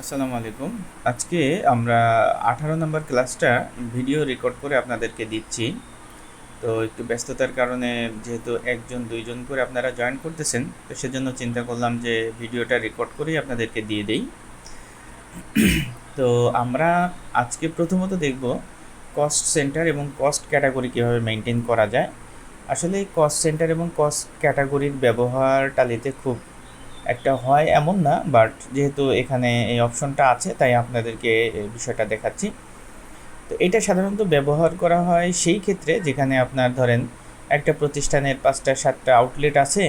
আসসালামু আলাইকুম। আজকে আমরা 18 নম্বর ক্লাসটা ভিডিও রেকর্ড করে আপনাদেরকে দিচ্ছি। তো একটু ব্যস্ততার কারণে যেহেতু একজন দুইজন করে আপনারা জয়েন করতেছেন, তো সেজন্য চিন্তা করলাম যে ভিডিওটা রেকর্ড করেই আপনাদেরকে দিয়ে দেই। তো আমরা আজকে প্রথমত দেখব কস্ট সেন্টার এবং কস্ট ক্যাটাগরি কীভাবে মেনটেন করা যায়। আসলে কস্ট সেন্টার এবং কস্ট ক্যাটাগরির ব্যবহার টালিতে খুব একটা হয় এমন না, বাট যেহেতু এখানে এই অপশনটা আছে তাই আপনাদেরকে এই বিষয়টা দেখাচ্ছি। তো এটা সাধারণত ব্যবহার করা হয় সেই ক্ষেত্রে যেখানে আপনার ধরেন একটা প্রতিষ্ঠানের 5টা 7টা আউটলেট আছে।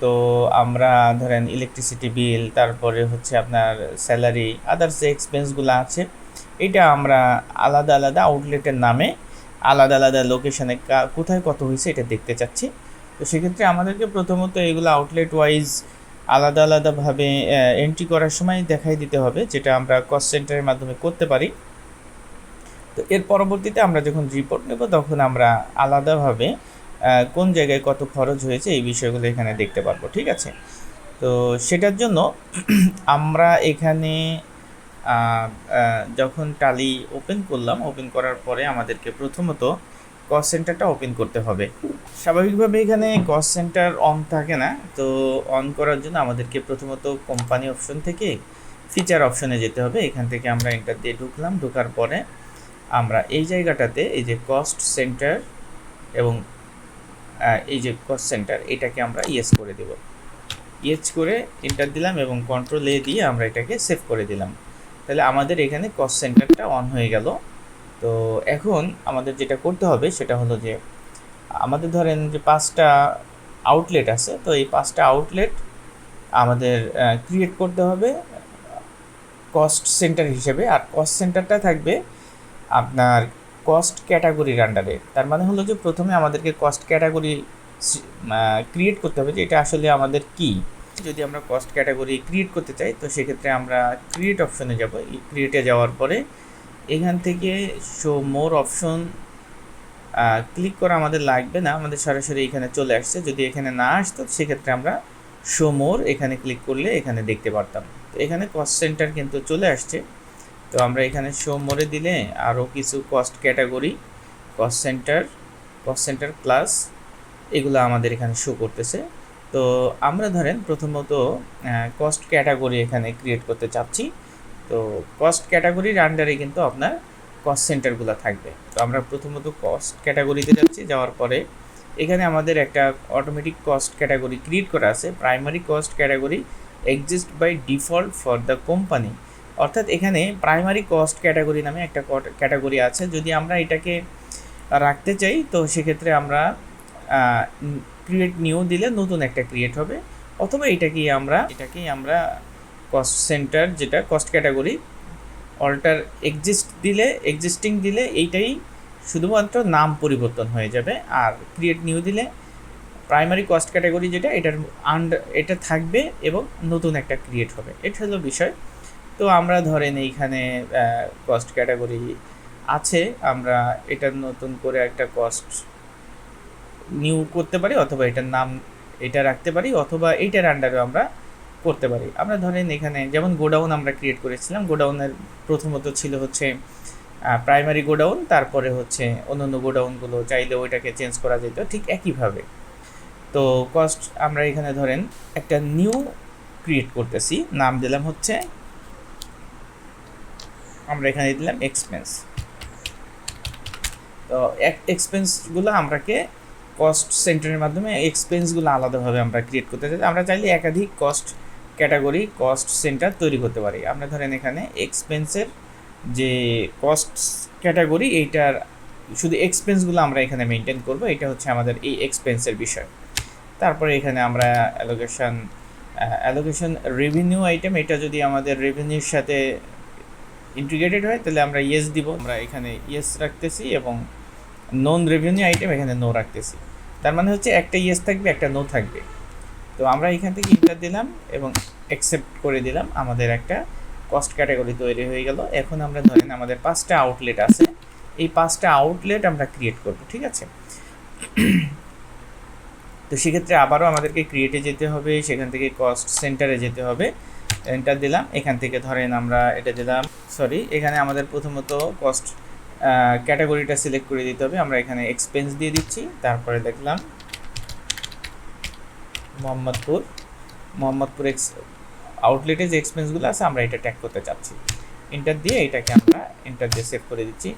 তো আমরা ধরেন ইলেকট্রিসিটি বিল, তারপরে হচ্ছে আপনার স্যালারি, আদার্স যে এক্সপেন্সগুলো আছে, এটা আমরা আলাদা আলাদা আউটলেটের নামে আলাদা আলাদা লোকেশনে কোথায় কত হয়েছে এটা দেখতে চাচ্ছি। তো সেক্ষেত্রে আমাদেরকে প্রথমত এগুলো আউটলেট ওয়াইজ আলাদা আলাদাভাবে এন্ট্রি করার সময় দেখাই দিতে হবে, যেটা আমরা কস্ট সেন্টারের মাধ্যমে করতে পারি। তো এর পরবর্তীতে আমরা যখন রিপোর্ট নেব তখন আমরা আলাদাভাবে কোন জায়গায় কত খরচ হয়েছে এই বিষয়গুলো এখানে দেখতে পারবো, ঠিক আছে। তো সেটার জন্য আমরা এখানে যখন টালি ওপেন করলাম, ওপেন করার পরে আমাদেরকে প্রথমত কস্ট সেন্টারটা ওপেন করতে হবে। স্বাভাবিকভাবে এখানে কস্ট সেন্টার অন থাকে না, তো অন করার জন্য আমাদেরকে প্রথমত কোম্পানি অপশন থেকে ফিচার অপশনে যেতে হবে। এখান থেকে আমরা এন্টার দিয়ে ঢুকলাম, ঢোকার পরে আমরা এই জায়গাটাতে এই যে কস্ট সেন্টার এবং এই যে কস্ট সেন্টার, এটাকে আমরা ইয়েস করে দেব। ইয়েস করে এন্টার দিলাম এবং কন্ট্রোল এ দিয়ে আমরা এটাকে সেভ করে দিলাম। তাহলে আমাদের এখানে কস্ট সেন্টারটা অন হয়ে গেল। তো এখন আমাদের যেটা করতে হবে সেটা হলো যে আমাদের ধরেন যে 5টা আউটলেট আছে, তো এই 5টা আউটলেট আমাদের ক্রিয়েট করতে হবে কস্ট সেন্টার হিসেবে। আর কস্ট সেন্টারটা থাকবে আপনার কস্ট ক্যাটাগরির আন্ডারে। তার মানে হলো যে প্রথমে আমাদেরকে কস্ট ক্যাটাগরি ক্রিয়েট করতে হবে যে এটা আসলে আমাদের কি। যদি আমরা কস্ট ক্যাটাগরি ক্রিয়েট করতে চাই তো সেক্ষেত্রে আমরা ক্রিয়েট অপশনে যাব। ক্রিয়েটে যাওয়ার পরে এখান থেকে শো মোর অপশন ক্লিক করা আমাদের লাগবে না, আমাদের সরাসরি এখানে চলে আসছে। যদি এখানে না আসতো সেক্ষেত্রে আমরা শো মোর এখানে ক্লিক করলে এখানে দেখতে পারতাম। তো এখানে কস্ট সেন্টার কিন্তু চলে আসছে। তো আমরা এখানে শো মোরে দিলে আরও কিছু cost category, cost centre class, এগুলো আমাদের এখানে শো করতেছে। তো আমরা ধরেন প্রথমত কস্ট ক্যাটাগরি এখানে ক্রিয়েট করতে চাচ্ছি। তো কস্ট ক্যাটাগরির আন্ডারে কিন্তু আপনার কস্ট সেন্টারগুলো থাকবে। তো আমরা প্রথমত কস্ট ক্যাটাগরিতে যাচ্ছি, যাওয়ার পরে এখানে আমাদের একটা অটোমেটিক কস্ট ক্যাটাগরি ক্রিয়েট করা আছে, primary cost category exist by default for the company. অর্থাৎ এখানে প্রাইমারি কস্ট ক্যাটাগরি নামে একটা ক্যাটাগরি আছে। যদি আমরা এটাকে রাখতে চাই তো সেক্ষেত্রে আমরা ক্রিয়েট নিউ দিলে নতুন একটা ক্রিয়েট হবে, অথবা এটাকেই আমরা কস্ট সেন্টার যেটা কস্ট ক্যাটাগরি অল্টার এক্সিস্টিং দিলে এইটাই শুধুমাত্র নাম পরিবর্তন হয়ে যাবে। আর ক্রিয়েট নিউ দিলে প্রাইমারি কস্ট ক্যাটাগরি যেটা এটা থাকবে এবং নতুন একটা ক্রিয়েট হবে। এটা হলো বিষয়। তো আমরা ধরেন এইখানে কস্ট ক্যাটাগরি আছে, আমরা এটা নতুন করে একটা কস্ট নিউ করতে পারি, অথবা এটার নাম এটা রাখতে পারি, অথবা এইটার আন্ডারেও আমরা করতে পারি। আমরা ধরেন এখানে যেমন গোডাউন আমরা ক্রিয়েট করেছিলাম, গোডাউনের প্রথমত ছিল হচ্ছে প্রাইমারি গোডাউন, তারপরে হচ্ছে অন্যান্য গোডাউনগুলো চাইলে ওইটাকে চেঞ্জ করা যেত ঠিক একইভাবে। তো কস্ট আমরা এখানে ধরেন একটা নিউ ক্রিয়েট করতেছি, নাম দিলাম হচ্ছে, আমরা এখানে দিলাম এক্সপেন্স। তো এক্সপেন্সগুলো আমরাকে কস্ট সেন্টারের মাধ্যমে এক্সপেন্সগুলো আলাদাভাবে আমরা ক্রিয়েট করতে চাই। আমরা চাইলে একাধিক কস্ট ক্যাটাগরি কস্ট সেন্টার তৈরি করতে পারি। আমরা ধরেন এখানে এক্সপেন্সের যে কস্ট ক্যাটাগরি, এইটার শুধু এক্সপেন্সগুলো আমরা এখানে মেনটেন করব, এটা হচ্ছে আমাদের এই এক্সপেন্সের বিষয়। তারপরে এখানে আমরা অ্যালোকেশন রেভিনিউ আইটেম, এটা যদি আমাদের রেভিনিউর সাথে ইন্টিগ্রেটেড হয় তাহলে আমরা ইয়েস দিব। আমরা এখানে ইয়েস রাখতেছি এবং নন রেভিনিউ আইটেম এখানে নো রাখতেছি। তার মানে হচ্ছে একটা ইয়েস থাকবে, একটা নো থাকবে। তো আমরা এখান থেকে ইন্টার দিলাম এবং অ্যাকসেপ্ট করে দিলাম, আমাদের একটা কস্ট ক্যাটাগরি তৈরি হয়ে গেল। এখন আমরা ধরেন আমাদের 5টা আউটলেট আছে, এই 5টা আউটলেট আমরা ক্রিয়েট করব, ঠিক আছে। তো সেক্ষেত্রে আবারও আমাদেরকে ক্রিয়েটে যেতে হবে, সেখান থেকে কস্ট সেন্টারে যেতে হবে। এন্টার দিলাম। এখান থেকে ধরেন আমরা এটা দিলাম, সরি এখানে আমাদের প্রথমত কস্ট ক্যাটাগরিটা সিলেক্ট করে দিতে হবে। আমরা এখানে এক্সপেন্স দিয়ে দিচ্ছি, তারপরে দেখলাম মোহাম্মদপুর আউটলেটে যে এক্সপেন্সগুলো আছে আমরা এটা ট্যাগ করতে চাচ্ছি। এন্টার দিয়ে এটাকে আমরা এন্টার দিয়ে সেভ করে দিচ্ছি।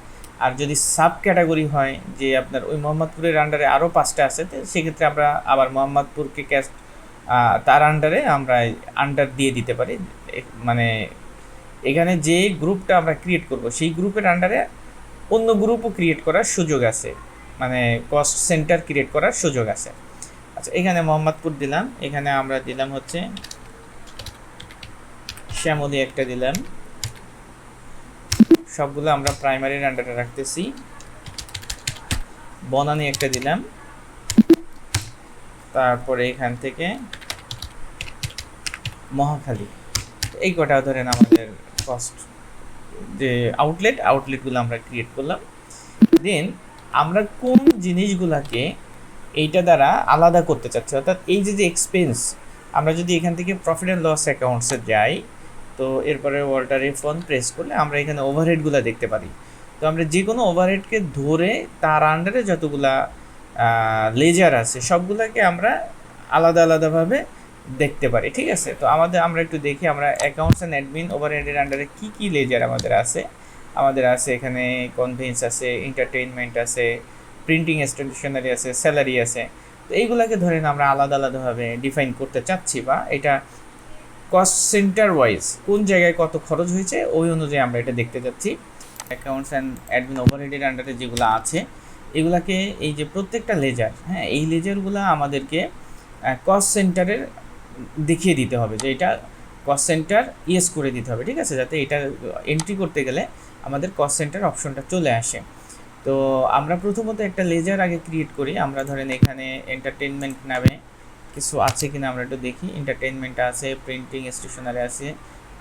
আর যদি সাব ক্যাটাগরি হয় যে আপনার ওই মোহাম্মদপুরের আন্ডারে আরও 5টা আছে, তো সেক্ষেত্রে আমরা আবার মোহাম্মদপুরকে তার আন্ডারে আমরা আন্ডার দিয়ে দিতে পারি। মানে এখানে যে গ্রুপটা আমরা ক্রিয়েট করব সেই গ্রুপের আন্ডারে অন্য গ্রুপও ক্রিয়েট করার সুযোগ আছে, মানে কস্ট সেন্টার ক্রিয়েট করার সুযোগ আছে। আচ্ছা, এখানে মোহাম্মদপুর দিলাম, এখানে আমরা দিলাম হচ্ছে শ্যামলী একটা দিলাম, সবগুলো আমরা প্রাইমারির আন্ডারে রাখতেছি। বনানী একটা দিলাম, তারপরে এখান থেকে মহাখালী, এই কটা ধরেন আমাদের কস্ট যে আউটলেটগুলো আমরা ক্রিয়েট করলাম। দেন আমরা কোন জিনিসগুলোকে এইটা দ্বারা আলাদা করতে চাচ্ছি, অর্থাৎ এই যে এক্সপেন্স, আমরা যদি এখান থেকে প্রফিট অ্যান্ড লস অ্যাকাউন্টসে যাই, তো এরপরে অল্টার F1 প্রেস করলে আমরা এখানে ওভারহেডগুলো দেখতে পারি। তো আমরা যে কোনো ওভারহেডকে ধরে তার আন্ডারে যতগুলা লেজার আছে সবগুলোকে আমরা আলাদা আলাদাভাবে দেখতে পারি, ঠিক আছে। তো আমরা একটু দেখি আমরা অ্যাকাউন্টস অ্যান্ড অ্যাডমিন ওভারহেডের আন্ডারে কী কী লেজার আমাদের আছে এখানে কনভেন্স আছে, এন্টারটেইনমেন্ট আছে, প্রিন্টিং স্টেশনারি আছে, স্যালারি আছে। তো এইগুলোকে ধরেন আমরা আলাদা আলাদাভাবে ডিফাইন করতে চাচ্ছি, বা এটা কস্ট সেন্টার ওয়াইজ কোন জায়গায় কত খরচ হয়েছে ওই অনুযায়ী আমরা এটা দেখতে যাচ্ছি। অ্যাকাউন্টস অ্যান্ড অ্যাডমিন ওভারহেডের আন্ডারে যেগুলো আছে এগুলাকে এই যে প্রত্যেকটা লেজার, হ্যাঁ এই লেজারগুলো আমাদেরকে কস্ট সেন্টারের দেখিয়ে দিতে হবে যে এটা কস্ট সেন্টার ইয়েস করে দিতে হবে, ঠিক আছে, যাতে এটা এন্ট্রি করতে গেলে আমাদের কস্ট সেন্টার অপশনটা চলে আসে। তো আমরা প্রথমত একটা লেজার আগে ক্রিয়েট করি। আমরা ধরেন এখানে এন্টারটেনমেন্ট নামে কিছু আছে কিনা আমরা একটু দেখি। এন্টারটেনমেন্ট আছে, প্রিন্টিং স্টেশনারি আছে,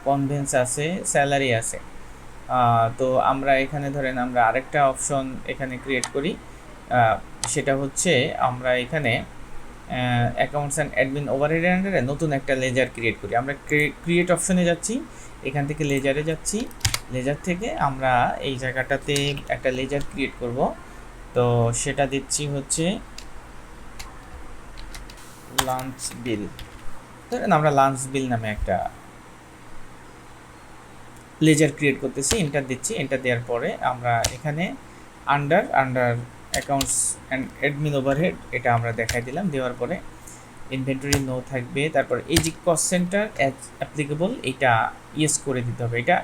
কনভেন্স আছে, স্যালারি আছে। তো আমরা এখানে ধরেন আমরা আরেকটা অপশন এখানে ক্রিয়েট করি, সেটা হচ্ছে আমরা এখানে অ্যাকাউন্টস অ্যান্ড অ্যাডমিন ওভারহেডের আন্ডারে নতুন একটা লেজার ক্রিয়েট করি। আমরা ক্রিয়েট অপশনে যাচ্ছি, এখান থেকে লেজারে যাচ্ছি, লেজার থেকে আমরা এই জায়গাটাতে একটা লেজার ক্রিয়েট করব। তো সেটা দিচ্ছি হচ্ছে লাঞ্চ বিল, ধরেন আমরা লাঞ্চ বিল নামে একটা লেজার ক্রিয়েট করতেছি। এন্টার দিচ্ছি, এন্টার দেওয়ার পরে আমরা এখানে under accounts and admin overhead এটা আমরা দেখাই দিলাম। দেওয়ার পরে ইনভেন্টরি নো থাকবে, তারপর এই যে কস্ট সেন্টার অ্যাজ অ্যাপ্লিকেবল এটা ইয়েস করে দিতে হবে। এটা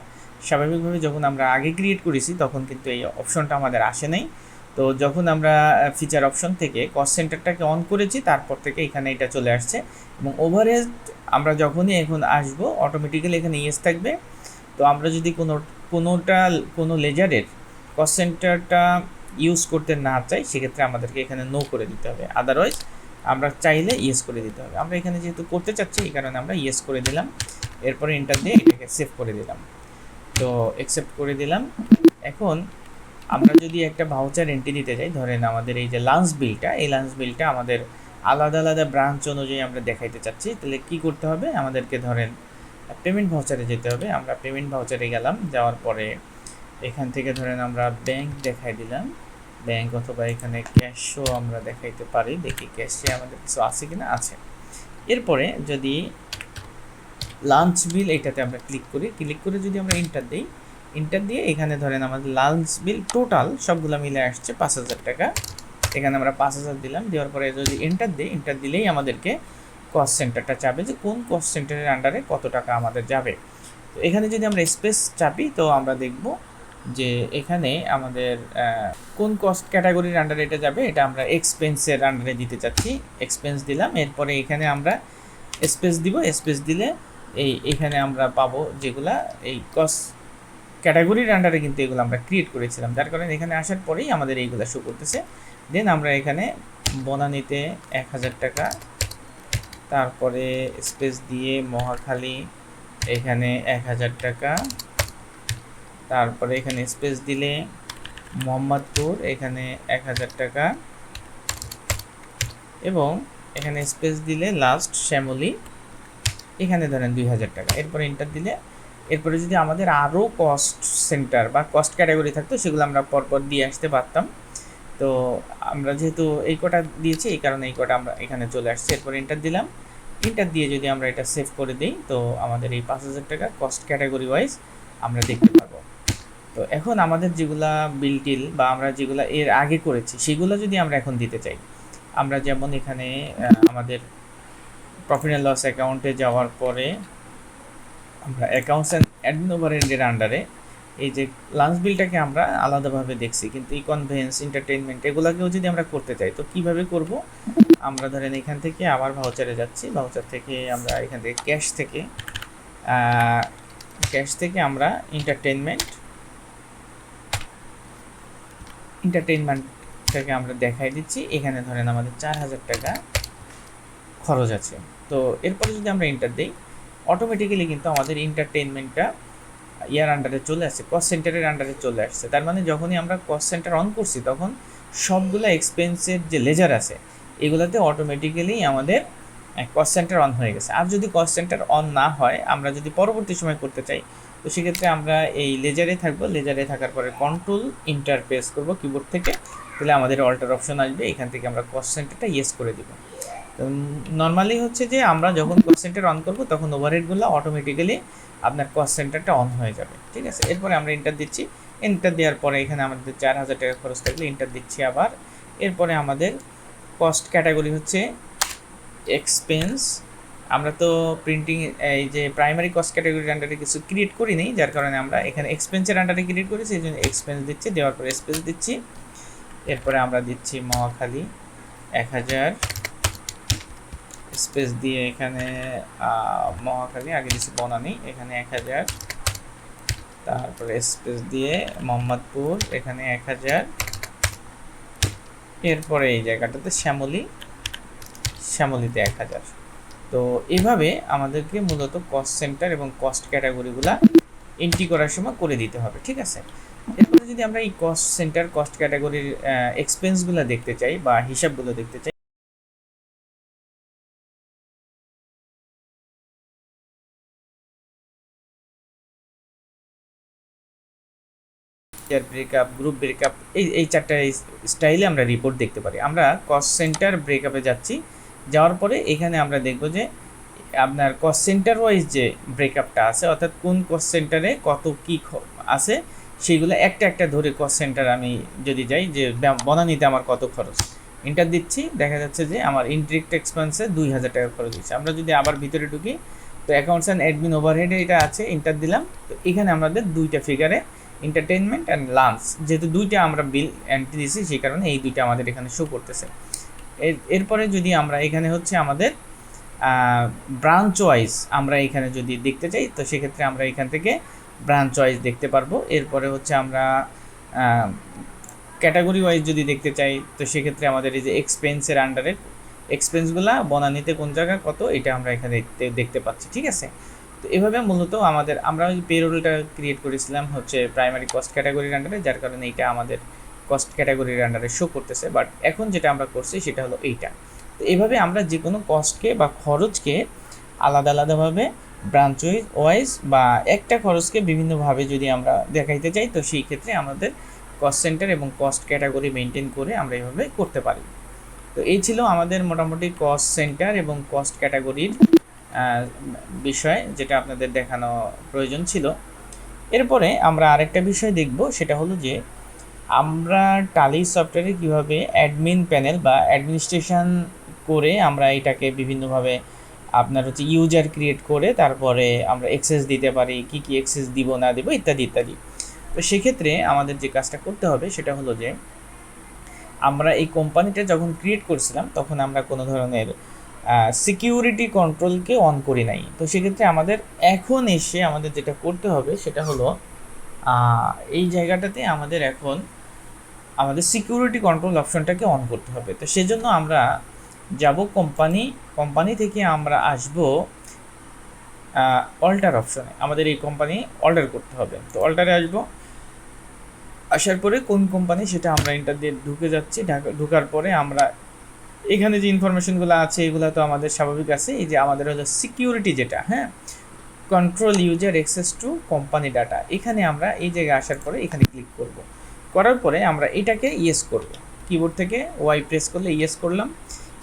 স্বাভাবিকভাবে যখন আমরা আগে ক্রিয়েট করেছি তখন কিন্তু এই অপশনটা আমাদের আসে নাই। তো যখন আমরা ফিচার অপশন থেকে কস্ট সেন্টারটাকে অন করেছি তারপর থেকে এখানে এটা চলে আসছে, এবং ওভারহেড আমরা যখনই এখন আসবো অটোমেটিক্যালি এখানে ইয়েস থাকবে। তো আমরা যদি কোনো লেজারের কস্ট সেন্টারটা ইউজ করতে না চাই সেক্ষেত্রে আমাদেরকে এখানে নো করে দিতে হবে, আদারওয়াইজ আমরা চাইলে ইয়েস করে দিতে হবে। আমরা এখানে যেহেতু করতে চাচ্ছি এই কারণে আমরা ইয়েস করে দিলাম, এরপরে এন্টার দিয়ে এটাকে সেভ করে দিলাম। তো অ্যাকসেপ্ট করে দিলাম। এখন আমরা যদি একটা ভাউচার এন্ট্রি দিতে যাই, ধরেন আমাদের এই যে লাঞ্চ বিলটা, এই লাঞ্চ বিলটা আমাদের আলাদা আলাদা ব্রাঞ্চ অনুযায়ী আমরা দেখাইতে চাচ্ছি, তাহলে কি করতে হবে আমাদেরকে, ধরেন পেমেন্ট ভাউচারে যেতে হবে। আমরা পেমেন্ট ভাউচারে গেলাম, যাওয়ার পরে এখান থেকে ধরেন আমরা ব্যাংক দেখাই দিলাম, ব্যাংক অথবা এখানে ক্যাশও আমরা দেখাইতে পারি, দেখি ক্যাশে আমাদের কিছু আছে কিনা, আছে। এরপরে যদি লাঞ্চ বিল এটাতে আমরা ক্লিক করে যদি আমরা এন্টার দিয়ে এখানে ধরেন আমাদের লাঞ্চ বিল টোটাল সবগুলো মিলে আসছে 5,000 টাকা। এখানে আমরা 5,000 দিলাম, দেওয়ার পরে যদি এন্টার দিলেই আমাদেরকে কস্ট সেন্টারটা চাবে যে কোন কস্ট সেন্টারের আন্ডারে কত টাকা আমাদের যাবে। তো এখানে যদি আমরা স্পেস চাপি তো আমরা দেখব যে এখানে আমাদের কোন কস্ট ক্যাটাগরির আন্ডারে এটা যাবে, এটা আমরা এক্সপেন্সের আন্ডারে দিতে চাচ্ছি। এক্সপেন্স দিলাম, এরপরে এখানে আমরা স্পেস দিব, স্পেস দিলে এখানে আমরা পাবো যেগুলা এই কস্ট ক্যাটাগরির আন্ডারে কিন্তু এগুলো আমরা ক্রিয়েট করেছিলাম, যার কারণে এখানে আসার পরেই আমাদের এইগুলো শো করতেছে। দেন আমরা এখানে বনানীতে 1,000 টাকা, তারপরে স্পেস দিয়ে মহাখালী এখানে 1,000 টাকা, তারপরে এখানে স্পেস দিলে মোহাম্মদপুর এখানে 1,000 টাকা, এবং এখানে স্পেস দিলে লাস্ট শ্যামলী এখানে ধরেন 2000 টাকা, এরপরে এন্টার দিলে এরপরে যদি আমাদের আরও কস্ট সেন্টার বা কস্ট ক্যাটাগরি থাকতো সেগুলো আমরা পরপর দিয়ে আসতে পারতাম। তো আমরা যেহেতু এই কটা দিয়েছি এই কারণে এই কটা আমরা এখানে চলে আসছি। এরপর এন্টার দিলাম, এন্টার দিয়ে যদি আমরা এটা সেভ করে দিই তো আমাদের এই 5000 টাকা কস্ট ক্যাটাগরি ওয়াইজ আমরা দেখতে পারবো। তো এখন আমাদের যেগুলা বিল টিল বা আমরা যেগুলা এর আগে করেছি সেগুলো যদি আমরা এখন দিতে চাই, আমরা যেমন এখানে আমাদের প্রফিট অ্যান্ড লস অ্যাকাউন্টে যাওয়ার পরে আমরা অ্যাকাউন্টস অ্যান্ড অ্যাডমিন ওভারহেডের আন্ডারে এই যে লাঞ্চ বিলটাকে আমরা আলাদাভাবে দেখছি, কিন্তু এই কনভেন্স এন্টারটেইনমেন্ট এগুলোকেও যদি আমরা করতে চাই তো কিভাবে করব? আমরা ধরেন এখান থেকে আবার ভাউচারে যাচ্ছি, ভাউচার থেকে আমরা এখান থেকে ক্যাশ থেকে আমরা এন্টারটেইনমেন্টটাকে আমরা দেখাই দিচ্ছি। এখানে ধরেন আমাদের 4000 টাকা খরচ আছে। তো এরপরে যদি আমরা এন্টার দিই অটোমেটিক্যালি কিন্তু আমাদের এন্টারটেইনমেন্টটা ইয়ার আন্ডারে চলে আসছে, কস্ট সেন্টারের আন্ডারে চলে আসছে। তার মানে যখনই আমরা কস্ট সেন্টার অন করছি তখন সবগুলো এক্সপেন্সের যে লেজার আছে এগুলোতে অটোমেটিক্যালি আমাদের কস্ট সেন্টার অন হয়ে গেছে। আর যদি কস্ট সেন্টার অন না হয়, আমরা যদি পরবর্তী সময় করতে চাই তো সেক্ষেত্রে আমরা এই লেজারে থাকবো, লেজারে থাকার পরে কন্ট্রোল ইন্টার প্রেস করবো কিবোর্ড থেকে, তাহলে আমাদের অল্টার অপশন আসবে, এখান থেকে আমরা কস্ট সেন্টারটা ইয়েস করে দিব। তো নর্মালি হচ্ছে যে আমরা যখন কস্ট সেন্টার অন করবো তখন ওভারহেডগুলো অটোমেটিক্যালি আপনার কস্ট সেন্টারটা অন হয়ে যাবে, ঠিক আছে। এরপরে আমরা এন্টার দিচ্ছি, এন্টার দেওয়ার পরে এখানে আমাদের 4000 টাকা খরচ থাকলে এন্টার দিচ্ছি আবার। এরপরে আমাদের কস্ট ক্যাটাগরি হচ্ছে এক্সপেন্স। আমরা তো প্রিন্টিং এই যে প্রাইমারি কস্ট ক্যাটাগরির আন্ডারে কিছু ক্রিয়েট করি নি, যার কারণে আমরা এখানে এক্সপেন্সের আন্ডারে ক্রিয়েট করেছি, এই জন্য এক্সপেন্স দিচ্ছি, দেওয়ার পরে স্পেস দিচ্ছি। এরপরে আমরা দিচ্ছি মহাখালী 1000, স্পেস দিয়ে এখানে মহাখালী আগে দিচ্ছি বনানী, এখানে 1000, তারপরে স্পেস দিয়ে মোহাম্মদপুর এখানে 1000, এরপরে এই জায়গাটাতে শ্যামলীতে 1000। তো এভাবে আমাদেরকে মূলত কস্ট সেন্টার এবং কস্ট ক্যাটাগরিগুলা এন্ট্রি করার সময় করে দিতে হবে, ঠিক আছে। এরপরে যদি আমরা এই কস্ট সেন্টার কস্ট ক্যাটাগরির এক্সপেন্সগুলো দেখতে চাই বা হিসাবগুলো দেখতে চাই, ব্রেকআপ, গ্রুপ ব্রেকআপ, এই চারটা স্টাইলে আমরা রিপোর্ট দেখতে পারি। আমরা কস্ট সেন্টার ব্রেকআপে যাচ্ছি, যাওয়ার পরে এখানে আমরা দেখব যে আপনার কস্ট সেন্টার ওয়াইজ যে ব্রেকআপটা আছে, অর্থাৎ কোন কস্ট সেন্টারে কত কী আছে সেইগুলো একটা একটা ধরে কস্ট সেন্টার আমি যদি যাই যে বনানীতে আমার কত খরচ, এন্টার দিচ্ছি, দেখা যাচ্ছে যে আমার ইনডিরেক্ট এক্সপেন্সে 2000 টাকা খরচ হচ্ছে। আমরা যদি আবার ভিতরে ঢুকি তো অ্যাকাউন্টস অ্যান্ড অ্যাডমিন ওভারহেডে এটা আছে, এন্টার দিলাম। তো এখানে আমাদের দুইটা ফিগারে এন্টারটেইনমেন্ট অ্যান্ড লাঞ্চ, যেহেতু দুইটা আমরা বিল এন্ট্রি দিয়েছি সেই কারণে এই দুইটা আমাদের এখানে শো করতেছে। এরপরে যদি আমরা এখানে হচ্ছে আমাদের ব্রাঞ্চ ওয়াইজ আমরা এখানে যদি দেখতে চাই তো সেক্ষেত্রে আমরা এখান থেকে ব্রাঞ্চ ওয়াইজ দেখতে পারবো। এরপরে হচ্ছে আমরা ক্যাটাগরি ওয়াইজ যদি দেখতে চাই তো সেক্ষেত্রে আমাদের এই যে এক্সপেন্সের আন্ডারে এক্সপেন্সগুলো বনানীতে কোন জায়গায় কত এটা আমরা এখানে দেখতে পাচ্ছি, ঠিক আছে। তো এভাবে মূলত আমরা ওই পেরোলটা ক্রিয়েট করেছিলাম হচ্ছে প্রাইমারি কস্ট ক্যাটাগরির আন্ডারে, যার কারণে এইটা আমাদের কস্ট ক্যাটাগরির আন্ডারে শো করতেছে। বাট এখন যেটা আমরা করছি সেটা হলো এইটা। তো এইভাবে আমরা যে কোনো কস্টকে বা খরচকে আলাদা আলাদাভাবে ব্রাঞ্চ ওয়াইজ বা একটা খরচকে বিভিন্নভাবে যদি আমরা দেখাইতে চাই তো সেই ক্ষেত্রে আমাদের কস্ট সেন্টার এবং কস্ট ক্যাটাগরি মেনটেন করে আমরা এইভাবে করতে পারি। তো এই ছিল আমাদের মোটামুটি কস্ট সেন্টার এবং কস্ট ক্যাটাগরির বিষয়, যেটা আপনাদের দেখানো প্রয়োজন ছিল। এরপরে আমরা আরেকটা বিষয় দেখব, সেটা হলো যে আমরা টালি সফটওয়্যারে কীভাবে অ্যাডমিন প্যানেল বা অ্যাডমিনিস্ট্রেশন করে আমরা এটাকে বিভিন্নভাবে আপনার হচ্ছে ইউজার ক্রিয়েট করে তারপরে আমরা অ্যাক্সেস দিতে পারি, কি কি অ্যাক্সেস দিব না দিব ইত্যাদি ইত্যাদি। তো সেক্ষেত্রে আমাদের যে কাজটা করতে হবে সেটা হলো যে আমরা এই কোম্পানিটা যখন ক্রিয়েট করছিলাম তখন আমরা কোনো ধরনের সিকিউরিটি কন্ট্রোলকে অন করি নাই। তো সেক্ষেত্রে আমাদের এখন এসে আমাদের যেটা করতে হবে সেটা হলো এই জায়গাটাতে আমাদের এখন আমাদের সিকিউরিটি কন্ট্রোল অপশনটাকে অন করতে হবে। তো সেজন্য আমরা যাব কোম্পানি থেকে আমরা আসব অল্টার অপশনে, আমাদের এই কোম্পানি অল্টার করতে হবে। তো অল্টারে আসবো, আসার পরে কোন কোম্পানি সেটা আমরা এন্টার দিয়ে ঢুকে যাচ্ছি, ঢোকার পরে আমরা এখানে যে ইনফরমেশনগুলো আছে এগুলো তো আমাদের স্বাভাবিক আছে। এই যে আমাদের হলো সিকিউরিটি যেটা, হ্যাঁ, control user access to company data, এখানে আমরা এই জায়গায় আসার পরে এখানে ক্লিক করব। করার পরে আমরা এটাকে ইয়েস করব, কিবোর্ড থেকে ওয়াই প্রেস করলে ইয়েস করলাম।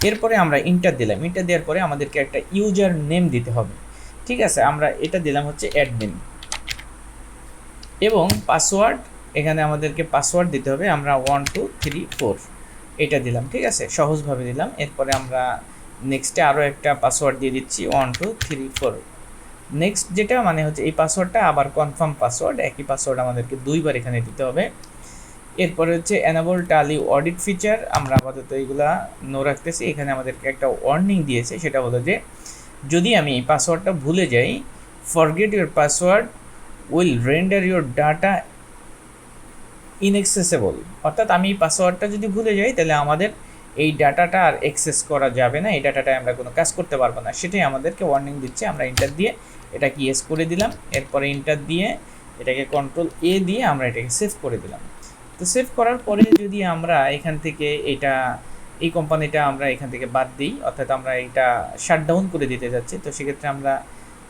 এরপরে আমরা ইন্টার দিলাম, ইন্টার দেওয়ার পরে আমাদেরকে একটা ইউজার নেম দিতে হবে, ঠিক আছে। আমরা এটা দিলাম হচ্ছে অ্যাডমিন, এবং পাসওয়ার্ড এখানে আমাদেরকে পাসওয়ার্ড দিতে হবে, আমরা 1 2 3 4 এটা দিলাম, ঠিক আছে, সহজভাবে দিলাম। এরপরে আমরা নেক্সটে আরও একটা পাসওয়ার্ড দিয়ে দিচ্ছি 1 2 3 4। নেক্সট যেটা মানে হচ্ছে এই পাসওয়ার্ডটা আবার কনফার্ম পাসওয়ার্ড, একই পাসওয়ার্ড আমাদেরকে দুইবার এখানে দিতে হবে। এরপরে হচ্ছে এনাবল টালি অডিট ফিচার, আমরা আপাতত এইগুলা নো রাখতেছি। এখানে আমাদেরকে একটা ওয়ার্নিং দিয়েছে, সেটা হলো যে যদি আমি এই পাসওয়ার্ডটা ভুলে যাই, forget your password will render your data inaccessible, অর্থাৎ আমি এই পাসওয়ার্ডটা যদি ভুলে যাই তাহলে আমাদের এই ডাটাটা আর অ্যাক্সেস করা যাবে না, এই ডাটাটায় আমরা কোনো কাজ করতে পারবো না, সেটাই আমাদেরকে ওয়ার্নিং দিচ্ছে। আমরা এন্টার দিয়ে এটাকে ইয়েস করে দিলাম, এরপরে এন্টার দিয়ে এটাকে কন্ট্রোল এ দিয়ে আমরা এটাকে সেভ করে দিলাম। তো সেভ করার পরে যদি আমরা এখান থেকে এটা এই কোম্পানিটা আমরা এখান থেকে বাদ দিই, অর্থাৎ আমরা এটা শাটডাউন করে দিতে যাচ্ছি, তো সেক্ষেত্রে আমরা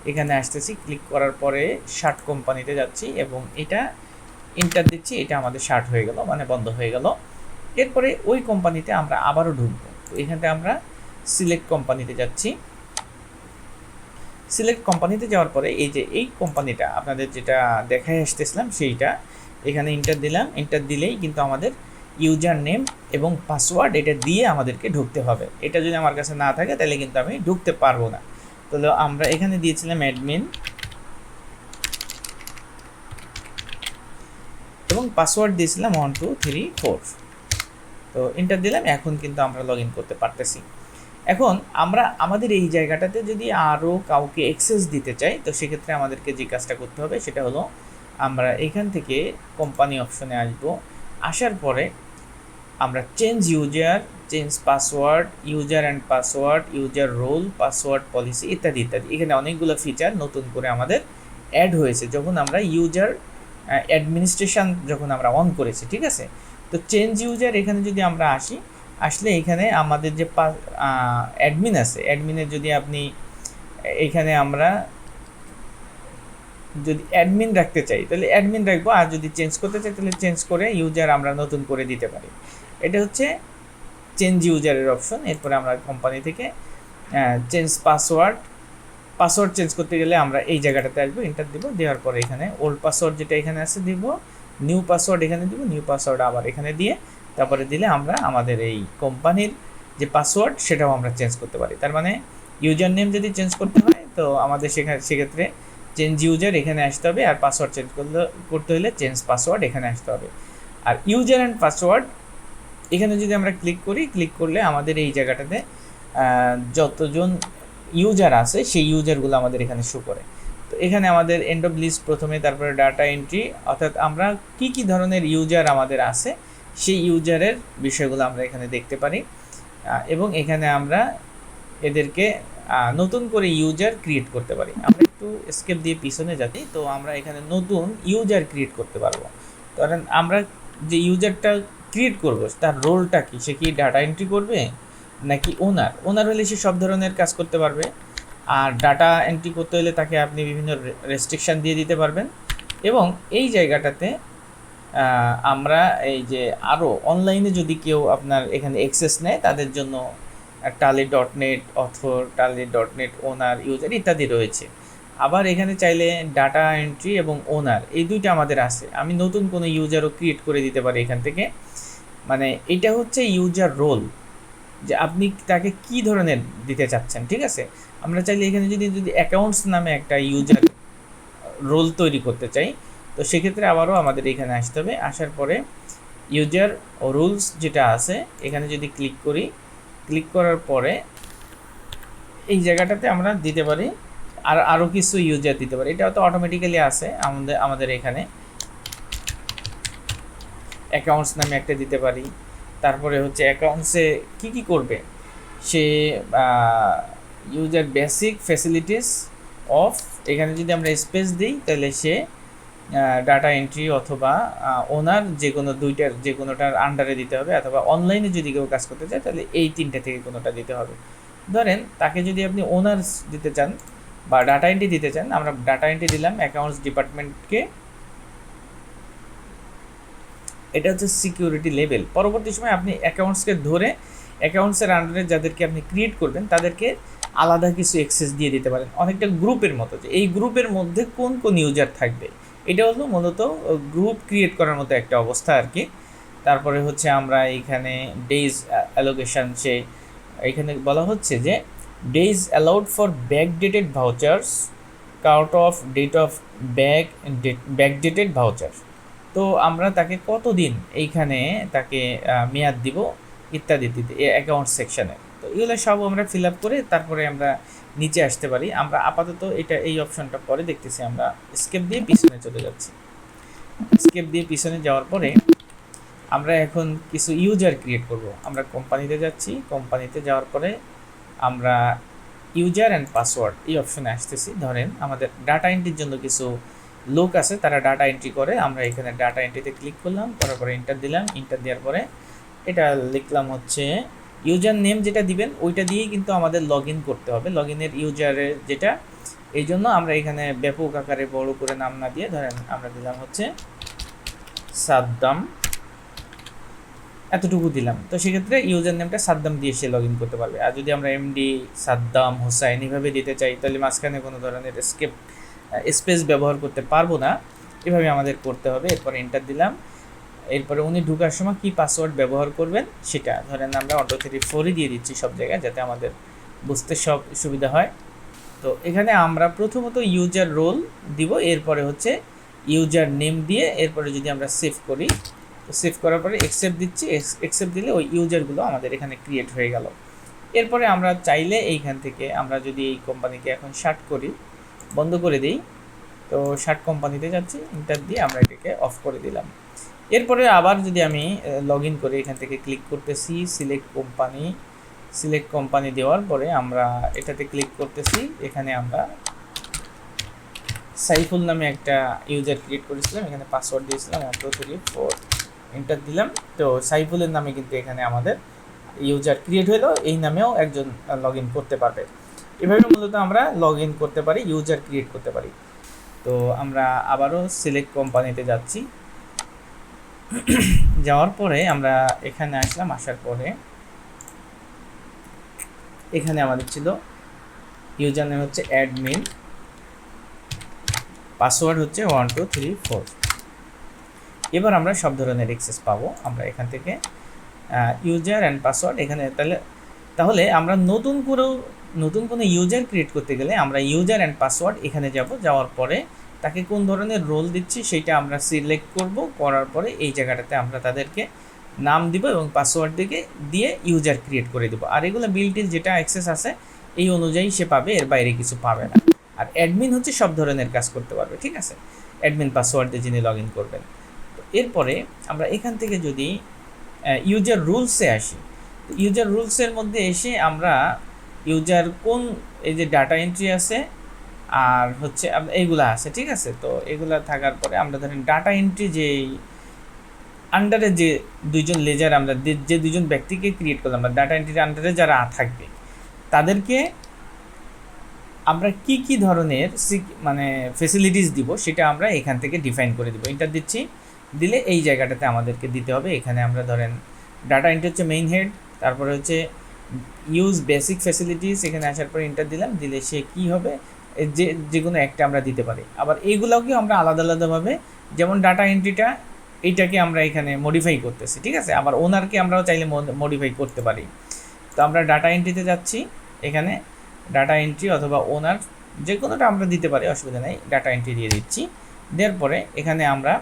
এখানে আসতেছি, ক্লিক করার পরে শাট কোম্পানিতে যাচ্ছি এবং এটা এন্টার দিচ্ছি, এটা আমাদের শার্ট হয়ে গেল, মানে বন্ধ হয়ে গেল। এরপরে ওই কোম্পানিতে আমরা আবারও ঢুকবো, তো এখানে আমরা সিলেক্ট কোম্পানিতে যাচ্ছি। সিলেক্ট কোম্পানিতে যাওয়ার পরে এই যে এই কোম্পানিটা আপনাদের যেটা দেখায় আসতেছিলাম সেইটা এখানে এন্টার দিলাম, এন্টার দিলেই কিন্তু আমাদের ইউজার নেম এবং পাসওয়ার্ড এটা দিয়ে আমাদেরকে ঢুকতে হবে। এটা যদি আমার কাছে না থাকে তাহলে কিন্তু আমি ঢুকতে পারবো না। তাহলে আমরা এখানে দিয়েছিলাম অ্যাডমিন এবং পাসওয়ার্ড দিয়েছিলাম 1 2 3 4। তো এন্টার দিলাম, এখন কিন্তু আমরা লগ ইন করতে পারতেছি। এখন আমরা আমাদের এই জায়গাটাতে যদি আরও কাউকে অ্যাক্সেস দিতে চাই, তো সেক্ষেত্রে আমাদেরকে যে কাজটা করতে হবে সেটা হলো আমরা এখান থেকে কোম্পানি অপশনে আসব, আসার পরে আমরা change user, change password, user and password, user role, password policy ইত্যাদি ইত্যাদি, এখানে অনেকগুলো ফিচার নতুন করে আমাদের অ্যাড হয়েছে যখন আমরা ইউজার অ্যাডমিনিস্ট্রেশন যখন আমরা অন করেছি, ঠিক আছে। তো চেঞ্জ ইউজার এখানে যদি আমরা আসলে এখানে আমাদের যে অ্যাডমিন আছে, অ্যাডমিনের যদি আপনি এখানে আমরা যদি অ্যাডমিন রাখতে চাই তাহলে অ্যাডমিন রাখবো, আর যদি চেঞ্জ করতে চাই তাহলে চেঞ্জ করে ইউজার আমরা নতুন করে দিতে পারি। এটা হচ্ছে চেঞ্জ ইউজারের অপশন। এরপরে আমরা কোম্পানি থেকে চেঞ্জ পাসওয়ার্ড, পাসওয়ার্ড চেঞ্জ করতে গেলে আমরা এই জায়গাটাতে আসবো, এন্টার দিব, দেওয়ার পরে এখানে ওল্ড পাসওয়ার্ড যেটা এখানে আছে দিব, নিউ পাসওয়ার্ড এখানে দিব, নিউ পাসওয়ার্ড আবার এখানে দিয়ে তারপরে দিলে আমরা আমাদের এই কোম্পানির যে পাসওয়ার্ড সেটাও আমরা চেঞ্জ করতে পারি। তার মানে ইউজার নেম যদি চেঞ্জ করতে হয় তো আমাদের সেক্ষেত্রে চেঞ্জ ইউজার এখানে আসতে হবে, আর পাসওয়ার্ড চেঞ্জ করতে হলে চেঞ্জ পাসওয়ার্ড এখানে আসতে হবে। আর ইউজার অ্যান্ড পাসওয়ার্ড এখানে যদি আমরা ক্লিক করি, ক্লিক করলে আমাদের এই জায়গাটাতে যতজন ইউজার আছে সেই ইউজারগুলো আমাদের এখানে শো করে। তো এখানে আমাদের এন্ড অফ লিস্ট প্রথমে, তারপরে ডাটা এন্ট্রি, অর্থাৎ আমরা কি কি ধরনের ইউজার আমাদের আছে সেই ইউজারের বিষয়গুলো আমরা এখানে দেখতে পারি, এবং এখানে আমরা এদেরকে নতুন করে ইউজার ক্রিয়েট করতে পারি। আমরা একটু স্কেপ দিয়ে পিছনে যাচ্ছি, তো আমরা এখানে নতুন ইউজার ক্রিয়েট করতে পারবো। কারণ আমরা যে ইউজারটা ক্রিয়েট করবো তার রোলটা কি, সে কি ডাটা এন্ট্রি করবে নাকি ওনার হলে সে সব ধরনের কাজ করতে পারবে, আর ডাটা এন্ট্রি করতে হলে তাকে আপনি বিভিন্ন রেস্ট্রিকশান দিয়ে দিতে পারবেন। এবং এই জায়গাটাতে আমরা এই যে আরও অনলাইনে যদি কেউ আপনার এখানে অ্যাক্সেস নেয় তাদের জন্য tally.net অথর, tally.net ওনার, ইউজার ইত্যাদি রয়েছে। আবার এখানে চাইলে ডাটা এন্ট্রি এবং ওনার এই দুইটা আমাদের আছে, আমি নতুন কোনো ইউজারও ক্রিয়েট করে দিতে পারি এখান থেকে। মানে এটা হচ্ছে ইউজার রোল, যে আপনি তাকে কি ধরনের দিতে চাচ্ছেন, ঠিক আছে। আমরা চাইলে এখানে যদি অ্যাকাউন্টস নামে একটা ইউজার রোল তৈরি করতে চাই, তো সেক্ষেত্রে আবারও আমাদের এখানে আসতে হবে। আসার পরে ইউজার ও রুলস যেটা আছে এখানে যদি ক্লিক করি, ক্লিক করার পরে এই জায়গাটাতে আমরা দিতে পারি আর আরও কিছু ইউজার দিতে পারি, এটা তো অটোমেটিক্যালি আছে আমাদের এখানে। অ্যাকাউন্টস নামে একটা দিতে পারি, তারপরে হচ্ছে অ্যাকাউন্টসে কি কি করবে সে, ইউজার বেসিক ফ্যাসিলিটিস অফ, এখানে যদি আমরা স্পেস দিই তাহলে সে ডাটা এন্ট্রি অথবা ওনার যে কোনোটার আন্ডারে দিতে হবে, অথবা অনলাইনে যদি কেউ কাজ করতে চায় তাহলে এই তিনটা থেকে কোনোটা দিতে হবে। ধরেন তাকে যদি আপনি ওনার্স দিতে চান বা ডাটা এন্ট্রি দিতে চান, আমরা ডাটা এন্ট্রি দিলাম অ্যাকাউন্টস ডিপার্টমেন্টকে, এটা হচ্ছে সিকিউরিটি লেভেল। পরবর্তী সময় আপনি অ্যাকাউন্টসকে ধরে অ্যাকাউন্টসের আন্ডারে যাদেরকে আপনি ক্রিয়েট করবেন তাদেরকে আলাদা কিছু অ্যাক্সেস দিয়ে দিতে পারেন, অনেকটা গ্রুপের মতো, যে এই গ্রুপের মধ্যে কোন কোন ইউজার থাকবে। এটা হলো মূলত গ্রুপ ক্রিয়েট করার মতো একটা অবস্থা আর কি। তারপরে হচ্ছে আমরা এইখানে ডেজ অ্যালোকেশন, এইখানে বলা হচ্ছে যে days allowed for backdated vouchers, cut off date of backdated voucher. তো আমরা তাকে কতদিন এইখানে তাকে মেয়াদ দিব ইত্যাদি ইত্যাদি অ্যাকাউন্ট সেকশানে। তো এগুলো সব আমরা ফিল আপ করে তারপরে আমরা নিচে আসতে পারি। আমরা আপাতত এই অপশনটা পরে দেখতেছি। আমরা স্কেপ দিয়ে পিছনে চলে যাচ্ছি। স্কেপ দিয়ে পিছনে যাওয়ার পরে আমরা এখন কিছু ইউজার ক্রিয়েট করব। আমরা কোম্পানিতে যাচ্ছি, কোম্পানিতে যাওয়ার পরে আমরা ইউজার অ্যান্ড পাসওয়ার্ড এই অপশনে আসতেছি। ধরেন আমাদের ডাটা এন্ট্রির জন্য কিছু লোক আছে, তারা ডাটা এন্ট্রি করে। আমরা এখানে ডাটা এন্ট্রিতে ক্লিক করলাম, করার পরে এন্টার দিলাম। এন্টার দেওয়ার পরে এটা লিখলাম হচ্ছে ইউজার নেম, যেটা দিবেন ওইটা দিয়েই কিন্তু আমাদের লগ ইন করতে হবে, লগ ইনের ইউজারের যেটা। এই জন্য আমরা এখানে ব্যাপক আকারে বড় করে নাম না দিয়ে ধরেন আমরা দিলাম হচ্ছে সাদ্দাম, এতটুকু দিলাম। তো সেক্ষেত্রে ইউজার নেমটা সাদ্দাম দিয়ে সে লগ ইন করতে পারবে। আর যদি আমরা এমডি সাদ্দাম হোসাইন এভাবে দিতে চাই তাহলে মাঝখানে কোনো ধরনের স্পেস ব্যবহার করতে পারবো না, এভাবে আমাদের করতে হবে। এরপরে এন্টার দিলাম। এরপরে উনি ঢোকার সময় কী পাসওয়ার্ড ব্যবহার করবেন সেটা ধরেন আমরা অটো 34ই দিয়ে দিচ্ছি সব জায়গায়, যাতে আমাদের বুঝতে সব সুবিধা হয়। তো এখানে আমরা প্রথমত ইউজার রোল দিব, এরপরে হচ্ছে ইউজার নেম দিয়ে, এরপরে যদি আমরা সেভ করি, তো সেভ করার পরে অ্যাকসেপ্ট দিচ্ছি। অ্যাকসেপ্ট দিলে ওই ইউজারগুলো আমাদের এখানে ক্রিয়েট হয়ে গেল। এরপরে আমরা চাইলে এইখান থেকে আমরা যদি এই কোম্পানিকে এখন শার্ট করি, বন্ধ করে দিই, তো শার্ট কোম্পানিতে যাচ্ছি, ইন্টার দিয়ে আমরা এটাকে অফ করে দিলাম। এরপরে আবার যদি আমি লগ ইন করে এখান থেকে ক্লিক করতেছি সিলেক্ট কোম্পানি দেওয়ার পরে আমরা এটাতে ক্লিক করতেছি। এখানে আমরা সাইফুল নামে একটা ইউজার ক্রিয়েট করেছিলাম, এখানে পাসওয়ার্ড দিয়েছিলাম 1 2 3 4, এন্টার দিলাম। তো সাইফুলের নামে কিন্তু এখানে আমাদের ইউজার ক্রিয়েট হলো, এই নামেও একজন লগ ইন করতে পারবে। এভাবে মূলত আমরা লগ ইন করতে পারি, ইউজার ক্রিয়েট করতে পারি। তো আমরা আবারও সিলেক্ট কোম্পানিতে যাচ্ছি। যাওয়ার পরে আমরা এখানে আসলাম, আসার পরে এখানে আমাদের ছিল ইউজার নেম হচ্ছে অ্যাডমিন, পাসওয়ার্ড হচ্ছে 1 2 3 4। এবার আমরা সব ধরনের অ্যাক্সেস পাবো। আমরা এখান থেকে ইউজার অ্যান্ড পাসওয়ার্ড এখানে তাহলে আমরা নতুন কোনো ইউজার ক্রিয়েট করতে গেলে আমরা ইউজার অ্যান্ড পাসওয়ার্ড এখানে যাওয়ার পরে তাকে কোন ধরনের রোল দিচ্ছি সেটা আমরা সিলেক্ট করব। করার পরে এই জায়গাটাতে আমরা তাদেরকে নাম দিব এবং পাসওয়ার্ড দিয়ে ইউজার ক্রিয়েট করে দেবো। আর এগুলো বিল্ট-ইন যেটা অ্যাক্সেস আছে এই অনুযায়ী সে পাবে, এর বাইরে কিছু পাবে না। আর অ্যাডমিন হচ্ছে সব ধরনের কাজ করতে পারবে, ঠিক আছে, অ্যাডমিন পাসওয়ার্ড দিয়ে যিনি লগ ইন করবেন। তো এরপরে আমরা এখান থেকে যদি ইউজার রুলসে আসি, ইউজার রুলসের মধ্যে এসে আমরা ইউজার কোন এই যে ডাটা এন্ট্রি আছে আর হচ্ছে এইগুলা আছে, ঠিক আছে। তো এগুলা থাকার পরে আমরা ধরেন ডাটা এন্ট্রি যে আন্ডারে যে দুইজন লেজার আমরা যে দুইজন ব্যক্তিকে ক্রিয়েট করলাম বা ডাটা এন্ট্রির আন্ডারে যারা থাকবে তাদেরকে আমরা কি ধরনের মানে ফেসিলিটিস দিব সেটা আমরা এখান থেকে ডিফাইন করে দিব। এন্টার দিচ্ছি, দিলে এই জায়গাটাতে আমাদেরকে দিতে হবে। এখানে আমরা ধরেন ডাটা এন্ট্রি হচ্ছে মেইন হেড, তারপরে হচ্ছে ইউজ বেসিক ফ্যাসিলিটিস, এখানে আসার পরে এন্টার দিলাম, দিলে সে কী হবে যে কোনো একটা আমরা দিতে পারি। আবার এইগুলোকেও আমরা আলাদা আলাদাভাবে, যেমন ডাটা এন্ট্রিটা এইটাকে আমরা এখানে মডিফাই করতেছি, ঠিক আছে। আবার ওনারকে আমরাও চাইলে মডিফাই করতে পারি। তো আমরা ডাটা এন্ট্রিতে যাচ্ছি, এখানে ডাটা এন্ট্রি অথবা ওনার যে কোনোটা আমরা দিতে পারি, অসুবিধা নেই। ডাটা এন্ট্রি দিয়ে দিচ্ছি, দেওয়ার পরে এখানে আমরা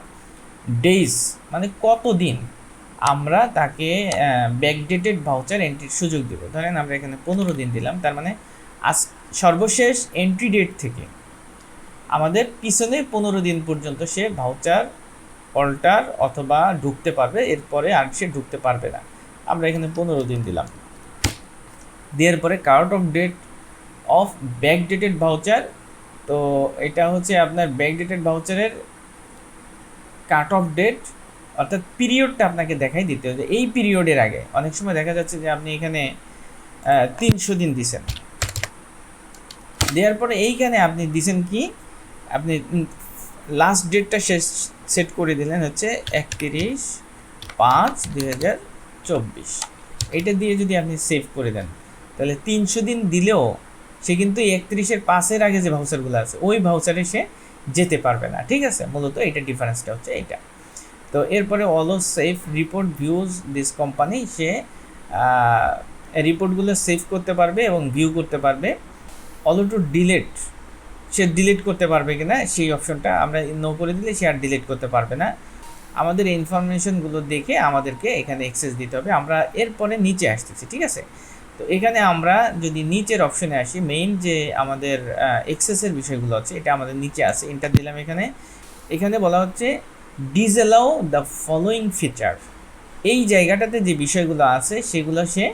ডেজ মানে কতদিন আমরা তাকে ব্যাকডেটেড ভাউচার এন্ট্রির সুযোগ দেব। ধরেন আমরা এখানে 15 দিন দিলাম, তার মানে আজ সর্বশেষ এন্ট্রি ডেট থেকে আমাদের পিছনে 15 দিন পর্যন্ত সে ভাউচার অল্টার অথবা ঢুকতে পারবে, এরপরে আর সে ঢুকতে পারবে না। আমরা এখানে 15 দিন দিলাম। দেওয়ার পরে cut off date backdated voucher, তো এটা হচ্ছে আপনার ব্যাকডেটেড ভাউচারের কাট অফ ডেট অর্থাৎ পিরিয়ডটা আপনাকে দেখাই দিতে হবে। এই পিরিয়ডের আগে অনেক সময় দেখা যাচ্ছে যে আপনি এখানে 300 দিন দিছেন, দেওয়ার পরে এইখানে আপনি দিছেন কি, আপনি লাস্ট ডেটটা সেট করে দিলেন হচ্ছে 31/5/2024। এইটা দিয়ে যদি আপনি সেভ করে দেন তাহলে 300 দিন দিলেও সে কিন্তু 31/5-এর আগে যে ভাউচারগুলো আছে ওই ভাউচারে সে যেতে পারবে না। ঠিক আছে, মূলত এইটা ডিফারেন্সটা হচ্ছে এইটা। তো এরপরে allow save report views this company, সে রিপোর্টগুলো সেভ করতে পারবে এবং ভিউ করতে পারবে। অলও টু ডিলিট, সে ডিলিট করতে পারবে কি না সেই অপশনটা আমরা নো করে দিলে সে আর ডিলিট করতে পারবে না। আমাদের ইনফরমেশনগুলো দেখে আমাদেরকে এখানে অ্যাক্সেস দিতে হবে। আমরা এরপরে নিচে আসতেছি, ঠিক আছে। তো এখানে আমরা যদি নিচের অপশনে আসি, মেইন যে আমাদের অ্যাক্সেসের বিষয়গুলো আছে এটা আমাদের নিচে আছে, এন্টার দিলাম। এখানে বলা হচ্ছে ডিসঅ্যালাউ দ্য ফলোয়িং ফিচার। এই জায়গাটাতে যে বিষয়গুলো আছে সেগুলো সে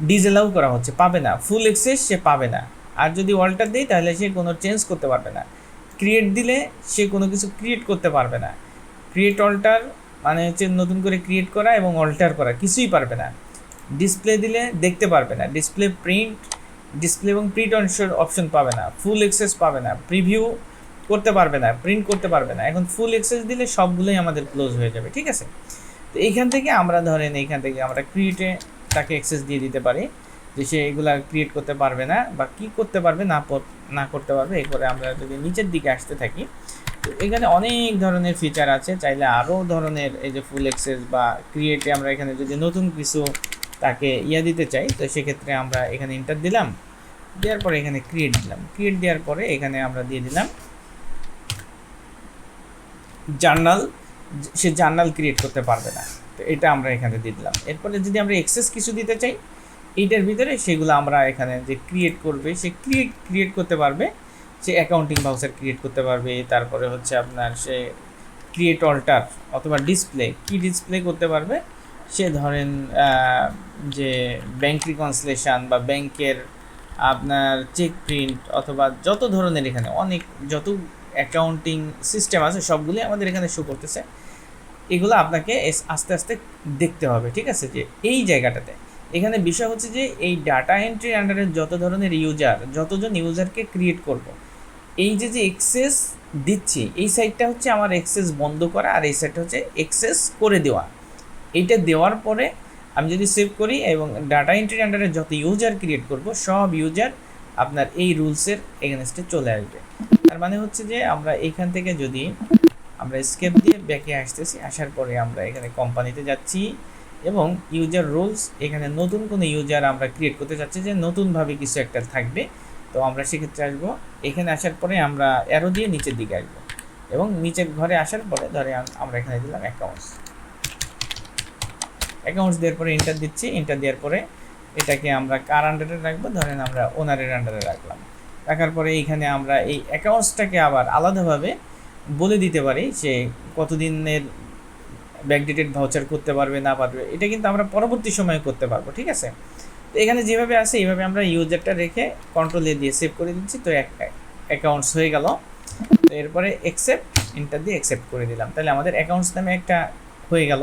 ডিসঅ্যালাউ করা হচ্ছে, পাবে না, ফুল অ্যাক্সেস সে পাবে না। আর যদি অল্টার দিই তাহলে সে কোনো চেঞ্জ করতে পারবে না। ক্রিয়েট দিলে সে কোনো কিছু ক্রিয়েট করতে পারবে না। ক্রিয়েট অল্টার মানে হচ্ছে নতুন করে ক্রিয়েট করা এবং অল্টার করা, কিছুই পারবে না। ডিসপ্লে দিলে দেখতে পারবে না। ডিসপ্লে প্রিন্ট, ডিসপ্লে এবং প্রিন্ট অপশন পাবে না। ফুল অ্যাক্সেস পাবে না। প্রিভিউ করতে পারবে না, প্রিন্ট করতে পারবে না। এখন ফুল অ্যাক্সেস দিলে সবগুলোই আমাদের ক্লোজ হয়ে যাবে, ঠিক আছে। তো এইখান থেকে আমরা ধরেন এইখান থেকে আমরা ক্রিয়েটে তাকে অ্যাক্সেস দিয়ে দিতে পারি যে সে এগুলা ক্রিয়েট করতে পারবে না বা কি করতে পারবে না করতে পারবে। এরপরে আমরা যদি নিচের দিকে আসতে থাকি তো এখানে অনেক ধরনের ফিচার আছে। চাইলে আরও ধরনের এই যে ফুল অ্যাক্সেস বা ক্রিয়েটে আমরা এখানে যদি নতুন কিছু তাকে দিতে চাই তো সেক্ষেত্রে আমরা এখানে এন্টার দিলাম, দেওয়ার পরে এখানে ক্রিয়েট দিলাম। ক্রিয়েট দেওয়ার পরে এখানে আমরা দিয়ে দিলাম জার্নাল, সে জার্নাল ক্রিয়েট করতে পারবে না, তো এটা আমরা এখানে দিয়ে দিলাম। এরপরে যদি আমরা এক্সেস কিছু দিতে চাই এইটার ভিতরে সেগুলো আমরা এখানে যে ক্রিয়েট করবে সে ক্রিয়েট করতে পারবে। সে অ্যাকাউন্টিং ভাউচার ক্রিয়েট করতে পারবে। তারপরে হচ্ছে আপনার সে ক্রিয়েট অল্টার অথবা ডিসপ্লে, কি ডিসপ্লে করতে পারবে সে ধরেন যে ব্যাংক রিকনসিলেশন বা ব্যাংকের আপনার চেক প্রিন্ট অথবা যত ধরনের এখানে অনেক যত অ্যাকাউন্টিং সিস্টেম আছে সবগুলি আমাদের এখানে শো করতেছে। এগুলো আপনাকে আস্তে আস্তে দেখতে হবে, ঠিক আছে। যে এই জায়গাটাতে এখানে বিষয় হচ্ছে যে এই ডাটা এন্ট্রি আন্ডারে যত ধরনের যতজন ইউজারকে ক্রিয়েট করব, এই যে এক্সেস দিচ্ছি এই সাইডটা হচ্ছে আমার এক্সেস বন্ধ করা আর এই সাইডটা হচ্ছে এক্সেস করে দেওয়া। এইটা দেওয়ার পরে আমি যদি সেভ করি এবং ডাটা এন্ট্রি আন্ডারে যত ইউজার ক্রিয়েট করব সব ইউজার আপনার এই রুলসের এগেনস্টে চলে আসবে। তার মানে হচ্ছে যে আমরা এইখান থেকে যদি আমরা স্কেপ দিয়ে ব্যাকে আসতেছি, আসার পরে আমরা এখানে কোম্পানিতে যাচ্ছি এবং ইউজার রুলস, এখানে নতুন কোনো ইউজার আমরা ক্রিয়েট করতে চাচ্ছি যে নতুনভাবে কিছু একটা থাকবে। তো আমরা সেক্ষেত্রে আসবো, এখানে আসার পরে আমরা অ্যারো দিয়ে নিচের দিকে আসবো এবং নিচের ঘরে আসার পরে ধরে আমরা এখানে দিলাম অ্যাকাউন্টস দেওয়ার পরে এন্টার দিচ্ছি। এন্টার দেওয়ার পরে এটাকে আমরা কার আন্ডারে রাখবো, ধরেন আমরা ওনারের আন্ডারে রাখলাম। রাখার পরে এইখানে আমরা এই অ্যাকাউন্টসটাকে আবার আলাদাভাবে বলে দিতে পারি সে কতদিনের ব্যাকডেটেড ভাউচার করতে পারবে না পারবে, এটা কিন্তু আমরা পরবর্তী সময়ে করতে পারবো, ঠিক আছে। তো এখানে যেভাবে আছে এইভাবে আমরা ইউজারটা রেখে কন্ট্রোল দিয়ে সেভ করে দিচ্ছি। তো অ্যাকাউন্টস হয়ে গেল। তো এরপরে অ্যাকসেপ্ট, এন্টার দিয়ে অ্যাকসেপ্ট করে দিলাম, তাহলে আমাদের অ্যাকাউন্টস নামে একটা হয়ে গেল।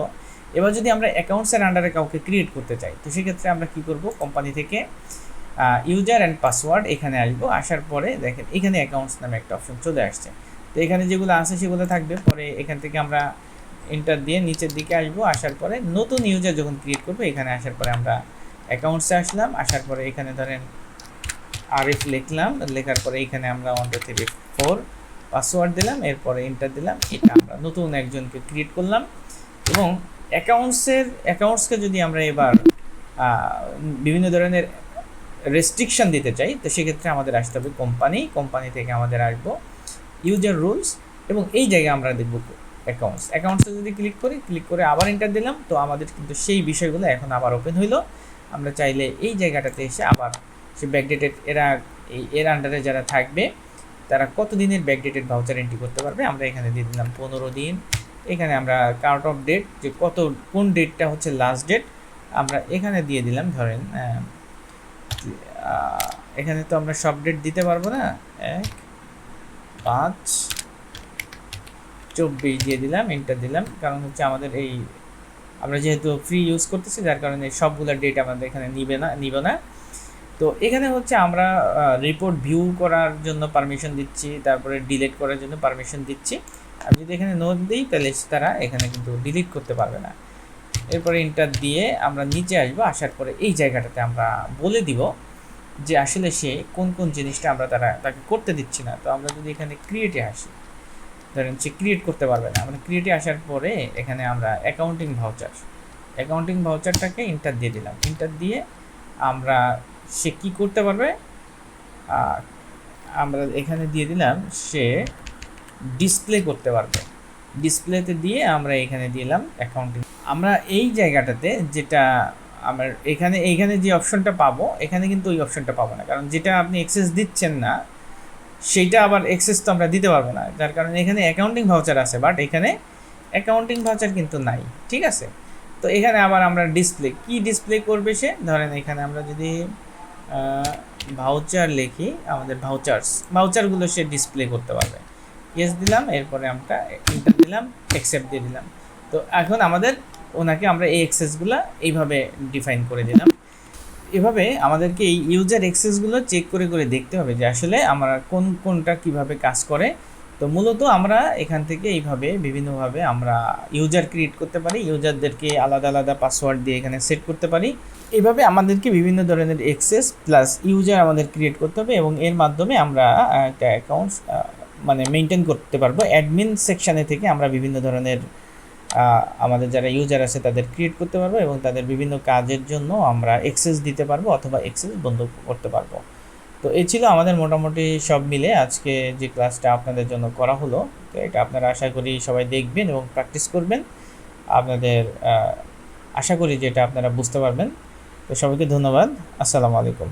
এবার যদি আমরা অ্যাকাউন্টসের আন্ডারে কাউকে ক্রিয়েট করতে চাই তো সেক্ষেত্রে আমরা কি করব, কোম্পানি থেকে ইউজার অ্যান্ড পাসওয়ার্ড এখানে আসবো। আসার পরে দেখেন এখানে অ্যাকাউন্টস নামে একটা অপশন চলে আসছে। তো এখানে যেগুলো আছে সেগুলো থাকবে। পরে এখান থেকে আমরা এন্টার দিয়ে নিচের দিকে আসবো। আসার পরে নতুন ইউজার যখন ক্রিয়েট করবো এখানে আসার পরে আমরা অ্যাকাউন্টসে আসলাম। আসার পরে এখানে ধরেন আরিফ লিখলাম, লেখার পরে এখানে আমরা 1 2 3 4 পাসওয়ার্ড দিলাম, এরপরে এন্টার দিলাম। এটা আমরা নতুন একজনকে ক্রিয়েট করলাম। এবং অ্যাকাউন্টসকে যদি আমরা এবার বিভিন্ন ধরনের রেস্ট্রিকশন দিতে চাই তো সেক্ষেত্রে আমাদের আসতে হবে কোম্পানি থেকে আমাদের আসবো ইউজার রুলস এবং এই জায়গায় আমরা দেখব অ্যাকাউন্টসে যদি ক্লিক করে আবার এন্টার দিলাম তো আমাদের কিন্তু সেই বিষয়গুলো এখন আবার ওপেন হইলো। আমরা চাইলে এই জায়গাটাতে এসে আবার সে ব্যাকডেটেড এর আন্ডারে যারা থাকবে তারা কত দিনের ব্যাকডেটেড ভাউচার এন্ট্রি করতে পারবে আমরা এখানে দিয়ে দিলাম 15 দিন। এখানে আমরা কাট অফ ডেট যে কোন ডেটটা হচ্ছে লাস্ট ডেট আমরা এখানে দিয়ে দিলাম। ধরেন এখানে তো আমরা সব ডেট দিতে পারবো না, 1 5 24 দিয়ে দিলাম, এন্টার দিলাম। কারণ হচ্ছে আমাদের এই আমরা যেহেতু ফ্রি ইউজ করতেছি, যার কারণে সবগুলো ডেট আমাদের এখানে নিব না। তো এখানে হচ্ছে আমরা রিপোর্ট ভিউ করার জন্য পারমিশন দিচ্ছি, তারপরে ডিলিট করার জন্য পারমিশন দিচ্ছি। আমি যদি এখানে নো দিই তাহলে তারা এখানে কিন্তু ডিলিট করতে পারবে না। এরপরে এন্টার দিয়ে আমরা নিচে আসবো, আসার পরে এই জায়গাটাতে আমরা বলে দিব যে আসলে সে কোন কোন জিনিসটা আমরা তাকে করতে দিচ্ছি না। তো আমরা যদি এখানে ক্রিয়েটে আসি, ধরেন সে ক্রিয়েট করতে পারবে না, আমরা ক্রিয়েটে আসার পরে এখানে আমরা অ্যাকাউন্টিং ভাউচারটাকে এন্টার দিয়ে দিলাম। এন্টার দিয়ে আমরা সে কি করতে পারবে, আমরা এখানে দিয়ে দিলাম সে ডিসপ্লে করতে পারবে। ডিসপ্লেতে দিয়ে আমরা এখানে দিলাম অ্যাকাউন্টিং। আমরা এই জায়গাটাতে যেটা আমার এইখানে যে অপশনটা পাবো, এখানে কিন্তু ওই অপশনটা পাবো না, কারণ যেটা আপনি অ্যাক্সেস দিচ্ছেন না সেইটা আবার অ্যাক্সেস তো আমরা দিতে পারবো না, যার কারণে এখানে অ্যাকাউন্টিং ভাউচার আছে, বাট এখানে অ্যাকাউন্টিং ভাউচার কিন্তু নাই। ঠিক আছে, তো এখানে আবার আমরা ডিসপ্লে করবে সে, ধরেন এখানে আমরা যদি ভাউচার লিখি, আমাদের ভাউচারগুলো সে ডিসপ্লে করতে পারবে। ইয়েস দিলাম, এরপরে আমরা এন্টার দিলাম, অ্যাকসেপ্ট দিয়ে দিলাম। তো এখন ওনাকে আমরা এই অ্যাক্সেসগুলো এইভাবে ডিফাইন করে দিলাম। এভাবে আমাদেরকে এই ইউজার অ্যাক্সেসগুলো চেক করে করে দেখতে হবে যে আসলে আমরা কোনটা কিভাবে কাজ করে। তো মূলত আমরা এখান থেকে এইভাবে বিভিন্নভাবে আমরা ইউজার ক্রিয়েট করতে পারি, ইউজারদেরকে আলাদা আলাদা পাসওয়ার্ড দিয়ে এখানে সেট করতে পারি। এইভাবে আমাদেরকে বিভিন্ন ধরনের অ্যাক্সেস প্লাস ইউজার আমাদের ক্রিয়েট করতে হবে, এবং এর মাধ্যমে আমরা একটা অ্যাকাউন্ট মেনটেন করতে পারবো। অ্যাডমিন সেকশানে থেকে আমরা বিভিন্ন ধরনের আমাদের যারা ইউজার আছে তাদের ক্রিয়েট করতে পারবো, এবং তাদের বিভিন্ন কাজের জন্য আমরা অ্যাক্সেস দিতে পারবো অথবা অ্যাক্সেস বন্ধ করতে পারবো। তো এই ছিল আমাদের মোটামুটি সব মিলে আজকে যে ক্লাসটা আপনাদের জন্য করা হলো। তো এটা আপনারা আশা করি সবাই দেখবেন এবং প্র্যাকটিস করবেন। আপনাদের আশা করি যে এটা আপনারা বুঝতে পারবেন। তো সবাইকে ধন্যবাদ। আসসালামু আলাইকুম।